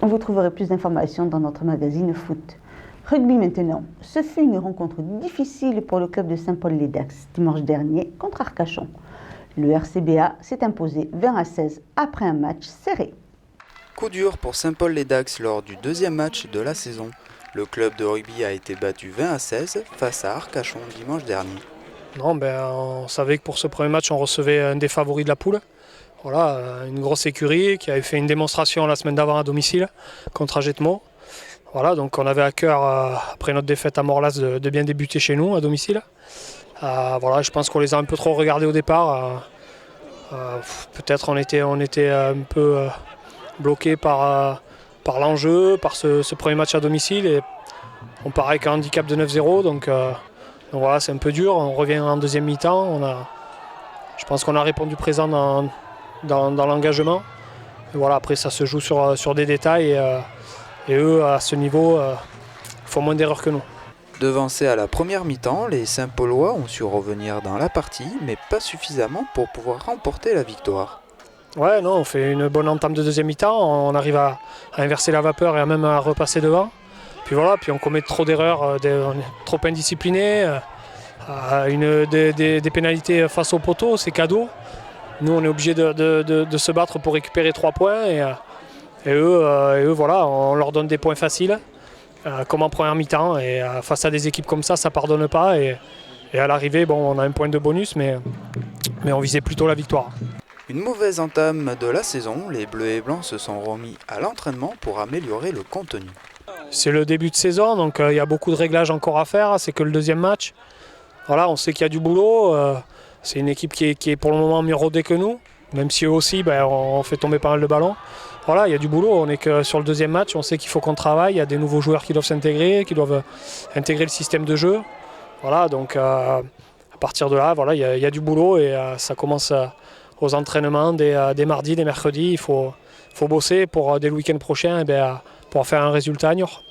Vous trouverez plus d'informations dans notre magazine Foot. Rugby maintenant. Ce fut une rencontre difficile pour le club de Saint-Paul-les-Dax dimanche dernier contre Arcachon. Le RCBA s'est imposé 20-16 après un match serré. Coup dur pour Saint-Paul-les-Dax lors du deuxième match de la saison. Le club de rugby a été battu 20-16 face à Arcachon dimanche dernier. Non, on savait que pour ce premier match, on recevait un des favoris de la poule. Voilà, une grosse écurie qui avait fait une démonstration la semaine d'avant à domicile contre Agetmo. Voilà, donc on avait à cœur, après notre défaite à Morlas, de bien débuter chez nous à domicile. Voilà, je pense qu'on les a un peu trop regardés au départ. Peut-être on était un peu bloqué par l'enjeu, par ce premier match à domicile. Et on part avec un handicap de 9-0, donc voilà, c'est un peu dur. On revient en deuxième mi-temps. Je pense qu'on a répondu présent dans l'engagement. Et voilà, après ça se joue sur des détails. Et eux, à ce niveau, font moins d'erreurs que nous. Devancés à la première mi-temps, les Saint-Paulois ont su revenir dans la partie, mais pas suffisamment pour pouvoir remporter la victoire. Ouais, non, on fait une bonne entame de deuxième mi-temps, on arrive à inverser la vapeur et même à repasser devant. Puis voilà, puis on commet trop d'erreurs, on est trop indisciplinés, des pénalités face au poteau, c'est cadeau. Nous, on est obligé de se battre pour récupérer 3 points et eux, voilà, on leur donne des points faciles, comme en première mi-temps. Et face à des équipes comme ça pardonne pas. Et à l'arrivée, on a un point de bonus, mais on visait plutôt la victoire. Une mauvaise entame de la saison, les Bleus et Blancs se sont remis à l'entraînement pour améliorer le contenu. C'est le début de saison, donc il y a beaucoup de réglages encore à faire, c'est que le deuxième match. Voilà, on sait qu'il y a du boulot, c'est une équipe qui est pour le moment mieux rodée que nous, même si eux aussi, on fait tomber pas mal de ballons. Voilà, il y a du boulot, on est que sur le deuxième match, on sait qu'il faut qu'on travaille, il y a des nouveaux joueurs qui doivent s'intégrer, qui doivent intégrer le système de jeu. Voilà, donc à partir de là, voilà, il y a du boulot et ça commence aux entraînements dès mardi, dès mercredi. Il faut bosser pour dès le week-end prochain pour faire un résultat à Niort.